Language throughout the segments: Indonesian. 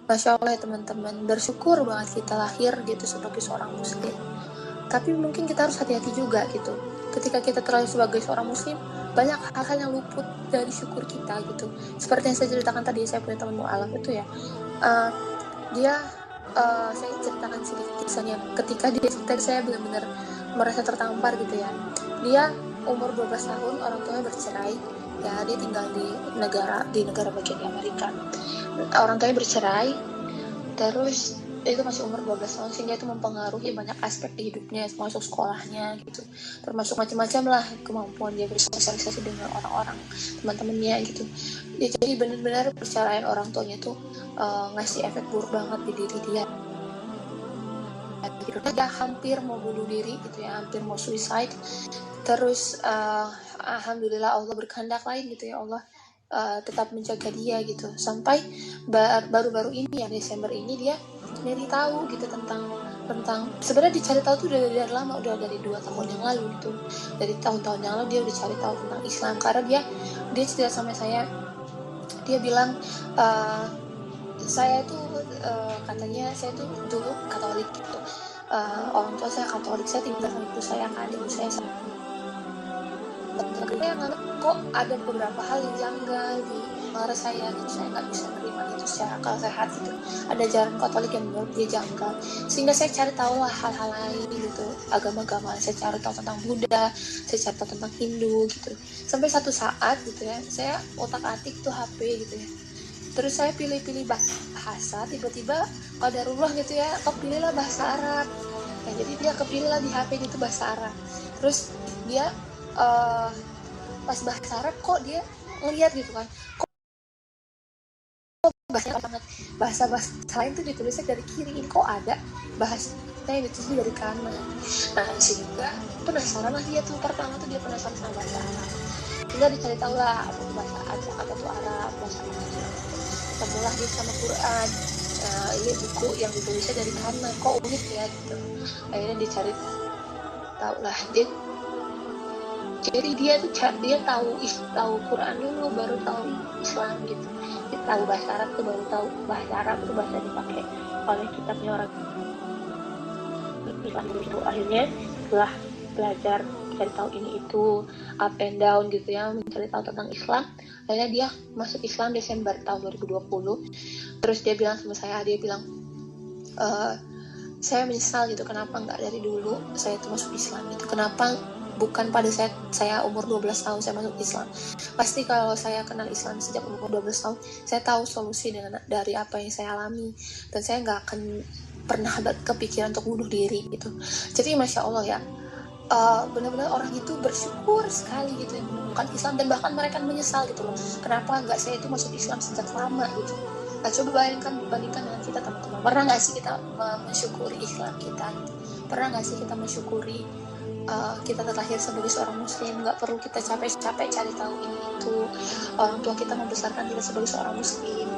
Masya Allah ya teman-teman, bersyukur banget kita lahir gitu sebagai seorang muslim. Tapi mungkin kita harus hati-hati juga gitu. Ketika kita terlahir sebagai seorang muslim, banyak hal-hal yang luput dari syukur kita gitu. Seperti yang saya ceritakan tadi, saya punya teman mu'alaf itu ya, dia saya ceritakan sedikit kisahnya. Ketika dia cerita, saya benar-benar merasa tertampar gitu ya. Dia umur 12 tahun, orang tuanya bercerai. Ya, dia tinggal di negara bagian di Amerika. Orang tuanya bercerai, terus itu masih umur 12 tahun, sehingga itu mempengaruhi banyak aspek di hidupnya, termasuk sekolahnya gitu, termasuk macam-macam lah kemampuan dia bersosialisasi dengan orang-orang, teman-temannya gitu. Jadi benar-benar perceraian orang tuanya tuh ngasih efek buruk banget di diri dia gitu. Dia hampir mau bunuh diri gitu ya, hampir mau suicide. Terus alhamdulillah Allah berkehendak lain gitu ya, Allah tetap menjaga dia gitu, sampai baru-baru ini ya, Desember ini dia nyari tahu gitu tentang sebenarnya dicari tahu tuh udah dari lama, udah dari 2 tahun yang lalu gitu, dari tahun-tahun yang lalu dia udah cari tahu tentang Islam. Karena dia cerita sama saya, dia bilang saya tuh katanya saya tuh dulu Katolik gitu, orang tua saya Katolik, saya tinggal sama ibu saya kan, ibu saya saya nganggap kok ada beberapa hal yang janggal di mara saya gitu, saya nggak bisa menerima itu secara akal sehat gitu, ada ajaran Katolik yang menurut dia janggal, sehingga saya cari tahu lah hal-hal lain gitu, agama-agama, saya cari tahu tentang Buddha, saya cari tahu tentang Hindu gitu, sampai satu saat gitu ya, saya otak-atik tuh HP gitu ya, terus saya pilih-pilih bahasa, tiba-tiba qadarullah gitu ya, kepilihlah bahasa Arab. Nah, jadi dia kepilihlah di HP itu bahasa Arab, terus dia pas bahasa Arab kok dia ngeliat gitu kan, kok bahasa banget, bahasa lain tuh ditulisnya dari kiri, ini kok ada bahasanya ditulisnya dari kanan. Nah sehingga penasaran lah dia tuh, pertama tuh dia penasaran sama bahasa Arab, sehingga dicari tahu lah apa tuh bahasa Arab, apa tuh Arab, bahasa Arab. Ketemulah dia sama Quran. Nah, ini buku yang ditulisnya dari kanan, kok unik ya gitu. Akhirnya dicari tahu lah, jadi dia tahu Quran dulu, baru tahu Islam gitu. Dia tahu bahasa Arab tuh, baru tahu bahasa Arab itu bahasa dipakai oleh kitabnya orang Islam gitu. Akhirnya setelah belajar mencari tahu ini itu, up and down gitu ya, mencari tahu tentang Islam, akhirnya dia masuk Islam Desember tahun 2020. Terus dia bilang sama saya, dia bilang saya menyesal gitu, kenapa nggak dari dulu saya itu masuk Islam gitu, kenapa bukan pada saya umur 12 tahun saya masuk Islam. Pasti kalau saya kenal Islam sejak umur 12 tahun, saya tahu solusi dari apa yang saya alami, dan saya nggak akan pernah kepikiran untuk bunuh diri gitu. Jadi Masya Allah ya, benar-benar orang itu bersyukur sekali gitu yang menemukan Islam, dan bahkan mereka menyesal gitu loh, kenapa nggak saya itu masuk Islam sejak lama gitu. Nah coba bandingkan dengan kita teman-teman, pernah nggak sih kita mensyukuri Islam kita gitu? Pernah nggak sih kita mensyukuri kita terlahir sebagai seorang muslim, nggak perlu kita capek-capek cari tahu ini itu, orang tua kita membesarkan kita sebagai seorang muslim,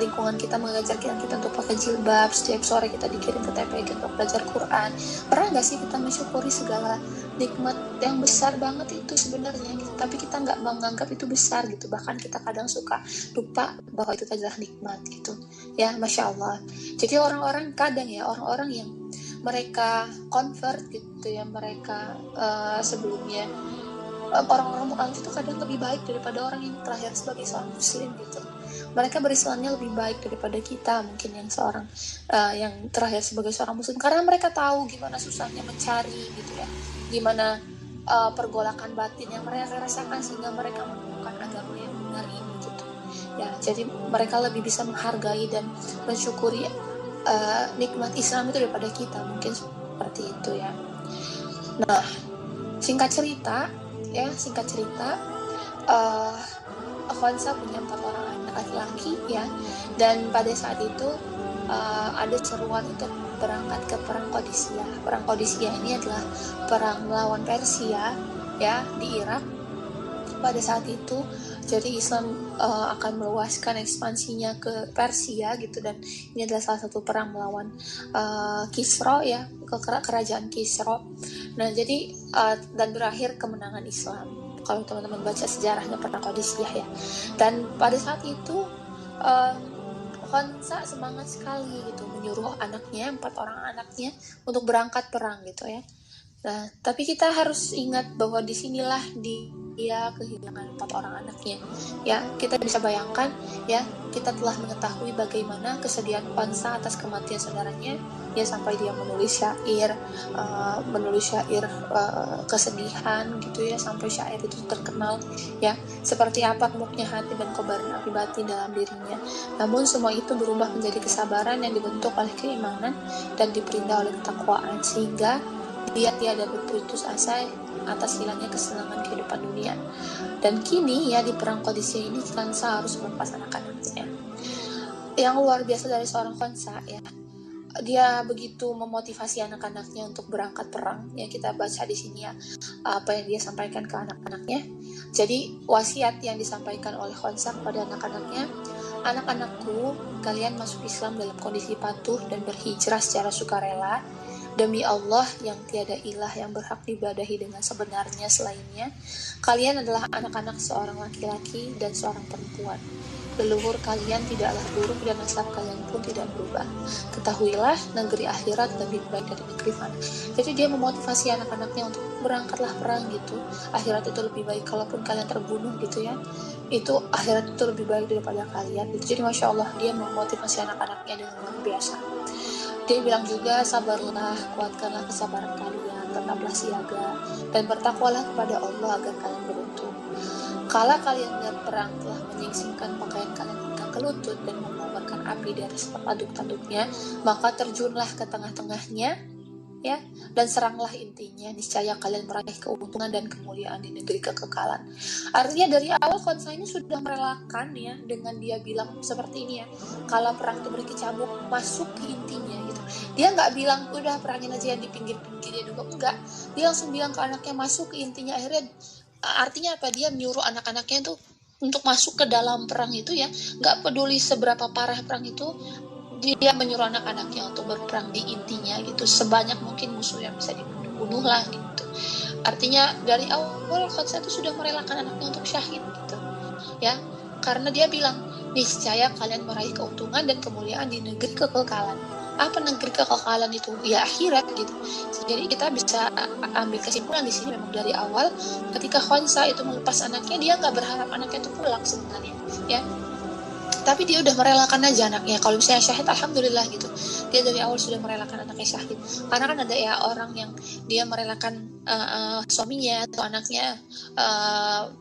lingkungan kita mengajar kita untuk pakai jilbab, setiap sore kita dikirim ke TPG untuk belajar Quran. Pernah nggak sih kita mensyukuri segala nikmat yang besar banget itu sebenarnya gitu, tapi kita nggak menganggap itu besar gitu, bahkan kita kadang suka lupa bahwa itu adalah nikmat gitu ya. Masya Allah. Jadi orang-orang yang mereka convert gitu ya, mereka sebelumnya orang-orang mu'alaf itu kadang lebih baik daripada orang yang terlahir sebagai seorang muslim gitu. Mereka berislamnya lebih baik daripada kita mungkin yang seorang yang terlahir sebagai seorang muslim, karena mereka tahu gimana susahnya mencari gitu ya, gimana pergolakan batin yang mereka rasakan, sehingga mereka menemukan agama yang benar ini gitu ya. Jadi mereka lebih bisa menghargai dan mensyukuri nikmat Islam itu daripada kita, mungkin seperti itu ya. Nah singkat cerita Avanza punya 4 orang anak laki-laki ya, dan pada saat itu ada seruan untuk berangkat ke perang Qadisiyah. Perang Qadisiyah ini adalah perang melawan Persia ya di Irak pada saat itu. Jadi Islam akan meluaskan ekspansinya ke Persia gitu, dan ini adalah salah satu perang melawan Kisra ya, kerajaan Kisra. Nah jadi dan berakhir kemenangan Islam kalau teman-teman baca sejarahnya perang Qadisiyah ya. Dan pada saat itu Khonsa semangat sekali gitu menyuruh anaknya, 4 orang anaknya untuk berangkat perang gitu ya. Nah, tapi kita harus ingat bahwa disinilah dia kehilangan 4 orang anaknya. Ya, kita bisa bayangkan ya, kita telah mengetahui bagaimana kesedihan Khonsa atas kematian saudaranya. Ya, sampai dia menulis syair kesedihan gitu ya, sampai syair itu terkenal ya, seperti apa remuknya hati dan kobarnya api batin dalam dirinya. Namun semua itu berubah menjadi kesabaran yang dibentuk oleh keimanan dan diperindah oleh ketakwaan, sehingga dia tiada berputus asa atas hilangnya kesenangan kehidupan dunia. Dan kini ya, di perang Qadisiyah ini Khonsa harus melepas anak-anaknya. Yang luar biasa dari seorang Khonsa ya, dia begitu memotivasi anak-anaknya untuk berangkat perang. Ya, kita baca di sini ya apa yang dia sampaikan ke anak-anaknya. Jadi wasiat yang disampaikan oleh Khonsa kepada anak-anaknya, anak-anakku, kalian masuk Islam dalam kondisi patuh dan berhijrah secara sukarela. Demi Allah yang tiada ilah yang berhak diibadahi dengan sebenarnya selainnya, kalian adalah anak-anak seorang laki-laki dan seorang perempuan. Leluhur kalian tidaklah buruk dan nasab kalian pun tidak berubah. Ketahuilah negeri akhirat lebih baik dari negeri fana. Jadi dia memotivasi anak-anaknya untuk berangkatlah perang gitu. Akhirat itu lebih baik, kalaupun kalian terbunuh gitu ya, itu akhirat itu lebih baik daripada kalian gitu. Jadi Masya Allah, dia memotivasi anak-anaknya dengan luar biasa. Dia bilang juga, sabarlah, kuatkanlah kesabaran kalian, tetaplah siaga, dan bertakwalah kepada Allah agar kalian beruntung. Kala kalian melihat perang telah menyingsingkan pakaian kalian hingga ke lutut dan mengobarkan api dari tanduk-tanduknya, maka terjunlah ke tengah-tengahnya, ya, dan seranglah intinya. Niscaya kalian meraih keuntungan dan kemuliaan di negeri kekekalan. Artinya dari awal Khonsa ini sudah merelakan ya, dengan dia bilang seperti ini ya, kalau perang itu berkecamuk, masuk ke intinya gitu. Dia nggak bilang udah perangin aja yang di pinggir-pinggirnya dulu, enggak. Dia langsung bilang ke anaknya masuk ke intinya. Akhirnya artinya apa, dia menyuruh anak-anaknya itu untuk masuk ke dalam perang itu ya, nggak peduli seberapa parah perang itu, dia menyuruh anak-anaknya untuk berperang di intinya gitu, sebanyak mungkin musuh yang bisa dibunuh lah gitu. Artinya dari awal Khonsa itu sudah merelakan anaknya untuk syahid gitu ya, karena dia bilang niscaya kalian meraih keuntungan dan kemuliaan di negeri kekekalan. Apa negeri kekekalan itu? Ya akhirat gitu. Jadi kita bisa ambil kesimpulan di sini, memang dari awal ketika Khonsa itu melepas anaknya, dia nggak berharap anaknya itu pulang sebenarnya ya, tapi dia udah merelakan aja anaknya. Kalau misalnya syahid, alhamdulillah gitu, dia dari awal sudah merelakan anaknya syahid. Karena kan ada ya orang yang dia merelakan suaminya atau anaknya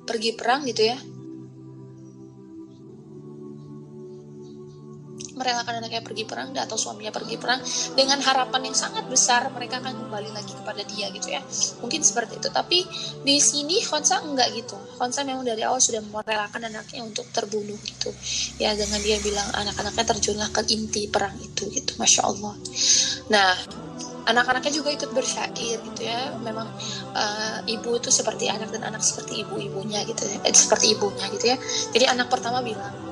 pergi perang gitu ya, merelakan anaknya pergi perang atau suaminya pergi perang dengan harapan yang sangat besar mereka akan kembali lagi kepada dia gitu ya, mungkin seperti itu. Tapi di sini Khonsa enggak gitu. Khonsa memang dari awal sudah merelakan anaknya untuk terbunuh gitu ya, dengan dia bilang anak-anaknya terjunlah ke inti perang itu gitu. Masya Allah. Nah, anak-anaknya juga ikut bersyair gitu ya. Memang ibu itu seperti anak dan anak seperti ibu-ibunya gitu ya, seperti ibunya gitu ya. Jadi anak pertama bilang,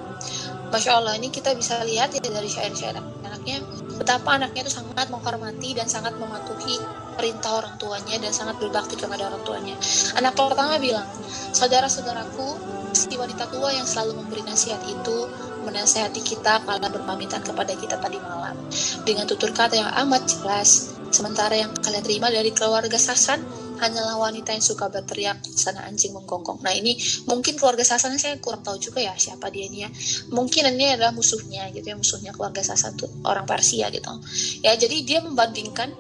Masya Allah, ini kita bisa lihat ya dari syair-syair anaknya, betapa anaknya itu sangat menghormati dan sangat mematuhi perintah orang tuanya dan sangat berbakti kepada orang tuanya. Anak pertama bilang, saudara-saudaraku, si wanita tua yang selalu memberi nasihat itu menasihati kita kala berpamitan kepada kita tadi malam dengan tutur kata yang amat jelas. Sementara yang kalian terima dari keluarga Sasan hanyalah wanita yang suka berteriak sana anjing menggonggong. Nah ini mungkin keluarga Sasan, saya kurang tahu juga ya siapa dia ini ya. Mungkin ini adalah musuhnya gitu ya, musuhnya keluarga Sasan tuh orang Persia gitu. Ya, jadi dia membandingkan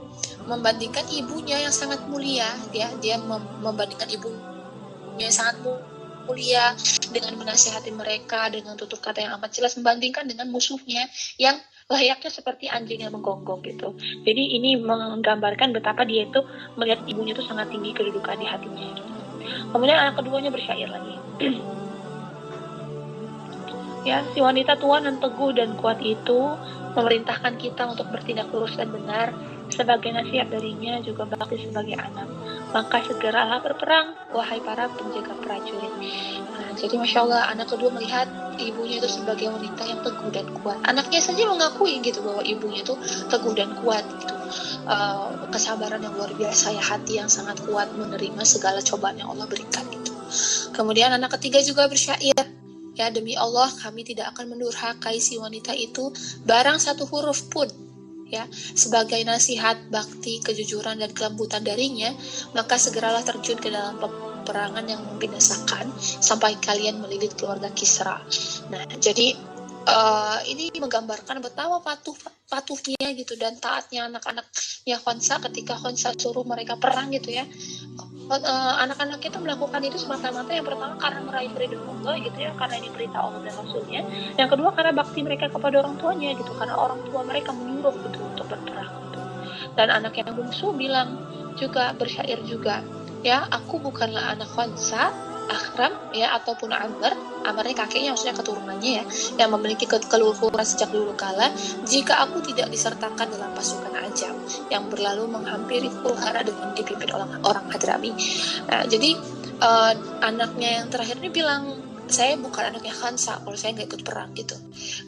ibunya yang sangat mulia ya, dia membandingkan ibunya yang sangat mulia dengan menasihati mereka dengan tutur kata yang amat jelas, membandingkan dengan musuhnya yang layaknya seperti anjing yang menggonggong gitu. Jadi ini menggambarkan betapa dia itu melihat ibunya itu sangat tinggi kedudukan di hatinya gitu. Kemudian anak keduanya bersyair lagi. Ya, si wanita tua dan teguh dan kuat itu memerintahkan kita untuk bertindak lurus dan benar. Sebagai nasihat darinya juga bakti sebagai anak. Maka segeralah berperang, wahai para penjaga prajurit. Nah, jadi Masya Allah, anak kedua melihat ibunya itu sebagai wanita yang teguh dan kuat. Anaknya saja mengakui gitu bahwa ibunya itu teguh dan kuat gitu. Kesabaran yang luar biasa ya, hati yang sangat kuat menerima segala cobaan yang Allah berikan gitu. Kemudian anak ketiga juga bersyair. Ya, demi Allah kami tidak akan mendurhakai si wanita itu barang satu huruf pun. Ya, sebagai nasihat bakti, kejujuran dan kelembutan darinya, maka segeralah terjun ke dalam peperangan yang membinasakan sampai kalian melilit keluarga Kisra. Nah, jadi ini menggambarkan betapa patuhnya gitu dan taatnya anak-anaknya Khonsa ketika Khonsa suruh mereka perang gitu ya. Anak-anak itu melakukan itu semata-mata yang pertama karena meraih ridho Allah gitu ya, karena ini perintah Allah dan Rasulnya. Yang kedua karena bakti mereka kepada orang tuanya gitu, karena orang tua mereka menyuruh gitu untuk berperang gitu. Dan anak yang bungsu bilang juga, bersyair juga, ya aku bukanlah anak Khonsa, Akhram ya ataupun Amr. Amrnya kakeknya, maksudnya keturunannya ya, yang memiliki keluhuran sejak dulu kala, jika aku tidak disertakan dalam pasukan Ajam yang berlalu menghampiri Hara dengan dipimpin orang Hadrami. Nah, jadi anaknya yang terakhir ini bilang, saya bukan anaknya Khansa kalau saya nggak ikut perang gitu.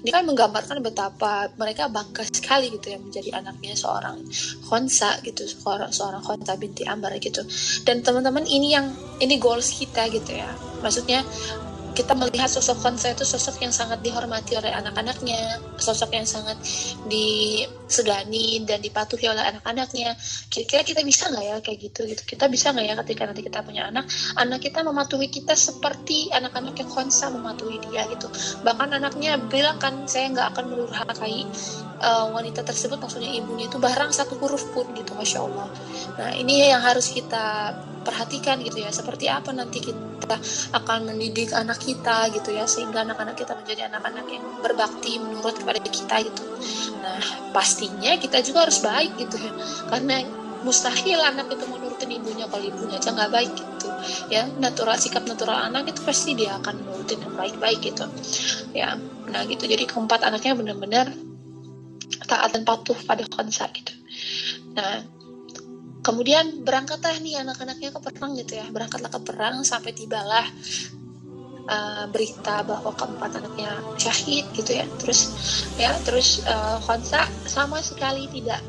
Dia kan menggambarkan betapa mereka bangga sekali gitu ya menjadi anaknya seorang Khansa gitu, seorang Khansa binti Amr gitu. Dan teman-teman, ini goals kita gitu ya. Maksudnya kita melihat sosok Khansa itu sosok yang sangat dihormati oleh anak-anaknya, sosok yang sangat disegani dan dipatuhi oleh anak-anaknya. Kira-kira kita bisa nggak ya kayak gitu? Kita bisa nggak ya ketika nanti kita punya anak kita mematuhi kita seperti anak-anak yang Khansa mematuhi dia gitu. Bahkan anaknya bilang kan, saya nggak akan mendurhakai wanita tersebut, maksudnya ibunya itu, barang satu huruf pun gitu, Masya Allah. Nah, ini yang harus kita perhatikan gitu ya, seperti apa nanti kita akan mendidik anak kita gitu ya, sehingga anak-anak kita menjadi anak-anak yang berbakti menurut kepada kita gitu. Nah, pastinya kita juga harus baik gitu ya, karena mustahil anak itu menurutin ibunya kalau ibunya aja nggak baik gitu ya. Sikap natural anak itu pasti dia akan menurutin yang baik-baik gitu ya. Nah gitu, jadi keempat anaknya benar-benar taat dan patuh pada Khansa gitu. Nah, kemudian berangkatlah nih anak-anaknya ke perang gitu ya. Berangkatlah ke perang sampai tibalah berita bahwa keempat anaknya syahid gitu ya. Terus Khansa sama sekali tidak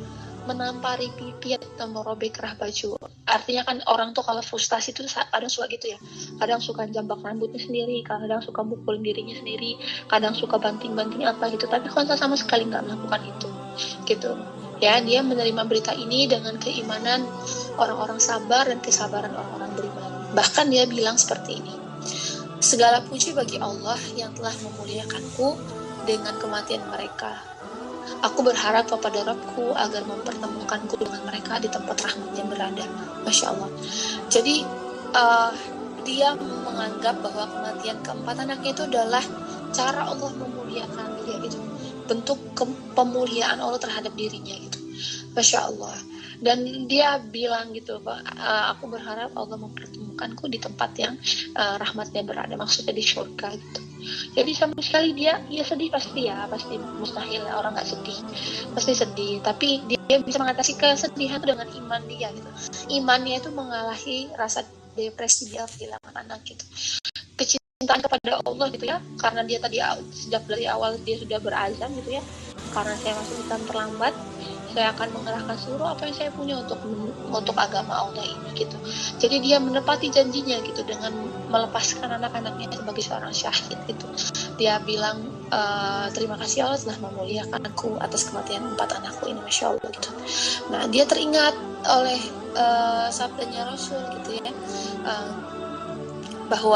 menampari pipi atau merobek kerah baju. Artinya kan orang tuh kalau frustasi itu kadang suka gitu ya. Kadang suka jambak rambutnya sendiri, kadang suka mukulin dirinya sendiri, kadang suka banting-banting apa gitu. Tapi Khansa sama sekali nggak melakukan itu gitu. Ya, dia menerima berita ini dengan keimanan orang-orang sabar dan kesabaran orang-orang beriman. Bahkan dia bilang seperti ini, segala puji bagi Allah yang telah memuliakanku dengan kematian mereka. Aku berharap kepada Rabbku agar mempertemukanku dengan mereka di tempat rahmatnya berada. Masya Allah. Jadi dia menganggap bahwa kematian keempat anaknya itu adalah cara Allah memuliakan dia gitu. Bentuk pemuliaan Allah terhadap dirinya gitu. Masya Allah. Dan dia bilang gitu, aku berharap Allah mempertemukanku di tempat yang rahmatnya berada, maksudnya di surga gitu. Jadi sama sekali dia sedih pasti mustahil orang nggak sedih, pasti sedih. Tapi dia bisa mengatasi kesedihan itu dengan iman dia gitu. Imannya itu mengalahi rasa depresi dia kehilangan anak gitu. Kecintaan kepada Allah gitu ya, karena dia tadi sejak dari awal dia sudah berazam gitu ya, karena saya masih Islam terlambat, saya akan mengerahkan seluruh apa yang saya punya untuk agama Allah ini gitu. Jadi dia menepati janjinya gitu dengan melepaskan anak-anaknya sebagai seorang syahid gitu. Dia bilang, terima kasih Allah telah memuliakanku atas kematian 4 anakku ini, Masya Allah gitu. Nah, dia teringat oleh sabdanya Rasul gitu ya, bahwa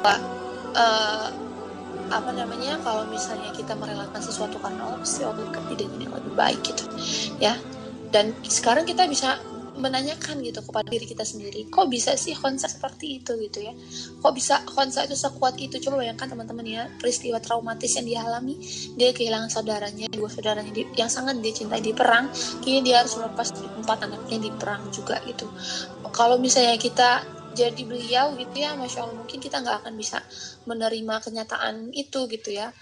kalau misalnya kita merelakan sesuatu karena Allah, pasti Allah ganti dengan yang lebih baik gitu ya. Dan sekarang kita bisa menanyakan gitu kepada diri kita sendiri, kok bisa sih Khansa seperti itu gitu ya, kok bisa Khansa itu sekuat itu. Coba bayangkan teman-teman ya, peristiwa traumatis yang dia alami, dia kehilangan dua saudaranya yang sangat dia cintai di perang, kini dia harus melepas 4 anaknya di perang juga gitu. Kalau misalnya kita jadi beliau gitu ya, Masya Allah, mungkin kita nggak akan bisa menerima kenyataan itu gitu ya.